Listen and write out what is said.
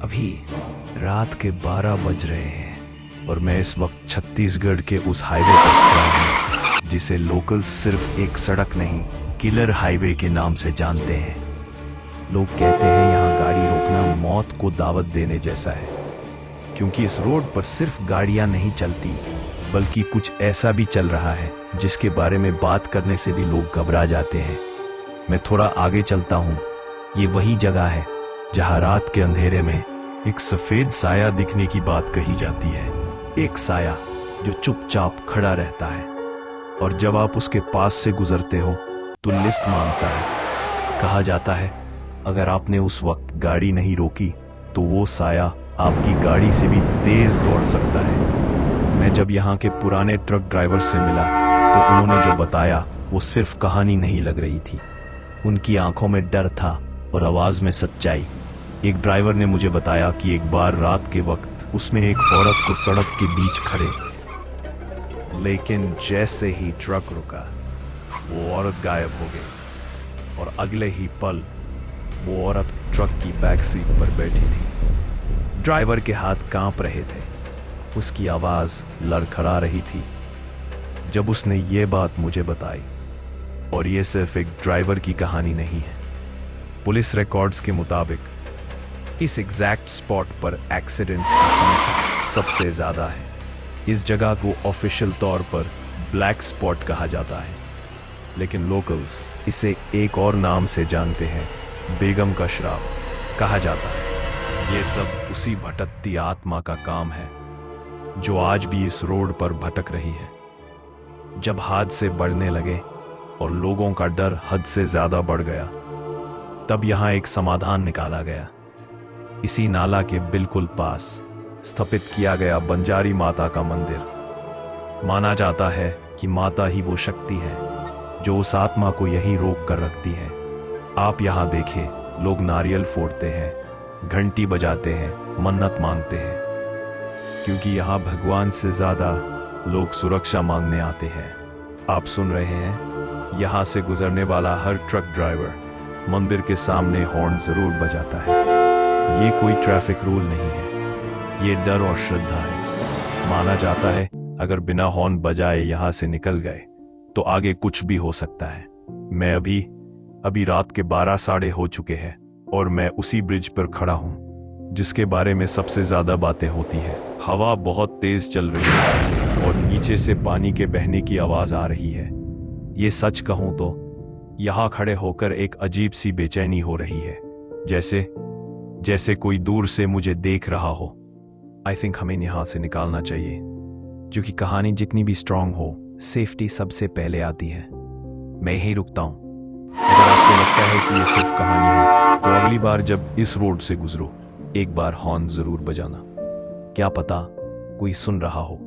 अभी रात के 12 बज रहे हैं और मैं इस वक्त छत्तीसगढ़ के उस हाईवे पर खड़ा हूँ जिसे लोकल सिर्फ एक सड़क नहीं, किलर हाईवे के नाम से जानते हैं। लोग कहते हैं यहाँ गाड़ी रोकना मौत को दावत देने जैसा है, क्योंकि इस रोड पर सिर्फ गाड़ियाँ नहीं चलती बल्कि कुछ ऐसा भी चल रहा है जिसके बारे में बात करने से भी लोग घबरा जाते हैं। मैं थोड़ा आगे चलता हूँ। ये वही जगह है जहाँ रात के अंधेरे में एक सफेद साया दिखने की बात कही जाती है। एक साया जो चुपचाप खड़ा रहता है और जब आप उसके पास से गुजरते हो तो लिस्ट मांगता है। कहा जाता है अगर आपने उस वक्त गाड़ी नहीं रोकी तो वो साया आपकी गाड़ी से भी तेज दौड़ सकता है। मैं जब यहाँ के पुराने ट्रक ड्राइवर से मिला तो उन्होंने जो बताया वो सिर्फ कहानी नहीं लग रही थी। उनकी आंखों में डर था और आवाज में सच्चाई। एक ड्राइवर ने मुझे बताया कि एक बार रात के वक्त उसने एक औरत को सड़क के बीच खड़े, लेकिन जैसे ही ट्रक रुका वो औरत गायब हो गई और अगले ही पल वो औरत ट्रक की बैक सीट पर बैठी थी। ड्राइवर के हाथ कांप रहे थे, उसकी आवाज लड़खड़ा रही थी जब उसने ये बात मुझे बताई। और ये सिर्फ एक ड्राइवर की कहानी नहीं है। पुलिस रिकॉर्ड्स के मुताबिक इस एग्जैक्ट स्पॉट पर एक्सीडेंट्स की संख्या सबसे ज्यादा है। इस जगह को ऑफिशियल तौर पर ब्लैक स्पॉट कहा जाता है, लेकिन लोकल्स इसे एक और नाम से जानते हैं, बेगम का श्राप कहा जाता है। ये सब उसी भटकती आत्मा का काम है जो आज भी इस रोड पर भटक रही है। जब हादसे बढ़ने लगे और लोगों का डर हद से ज्यादा बढ़ गया, तब यहां एक समाधान निकाला गया। इसी नाला के बिल्कुल पास स्थापित किया गया बंजारी माता का मंदिर। माना जाता है कि माता ही वो शक्ति है जो उस आत्मा को यहीं रोक कर रखती है। आप यहां देखें, लोग नारियल फोड़ते हैं, घंटी बजाते हैं, मन्नत मांगते हैं, क्योंकि यहां भगवान से ज्यादा लोग सुरक्षा मांगने आते हैं। आप सुन रहे हैं, यहां से गुजरने वाला हर ट्रक ड्राइवर मंदिर के सामने हॉर्न जरूर बजाता है। ये कोई ट्रैफिक रूल नहीं है, ये डर और श्रद्धा है। माना जाता है अगर बिना हॉर्न बजाए यहां से निकल गए तो आगे कुछ भी हो सकता है। मैं अभी रात के 12 साढ़े हो चुके हैं और मैं उसी ब्रिज पर खड़ा हूं जिसके बारे में सबसे ज्यादा बातें होती है। हवा बहुत तेज चल रही है और नीचे से पानी के बहने की आवाज आ रही है। ये सच कहूं तो यहां खड़े होकर एक अजीब सी बेचैनी हो रही है, जैसे कोई दूर से मुझे देख रहा हो। आई थिंक हमें यहां से निकालना चाहिए, क्योंकि कहानी जितनी भी स्ट्रांग हो, सेफ्टी सबसे पहले आती है। मैं यहीं रुकता हूं। अगर आपको लगता है कि ये सिर्फ कहानी है तो अगली बार जब इस रोड से गुजरो एक बार हॉर्न जरूर बजाना। क्या पता कोई सुन रहा हो।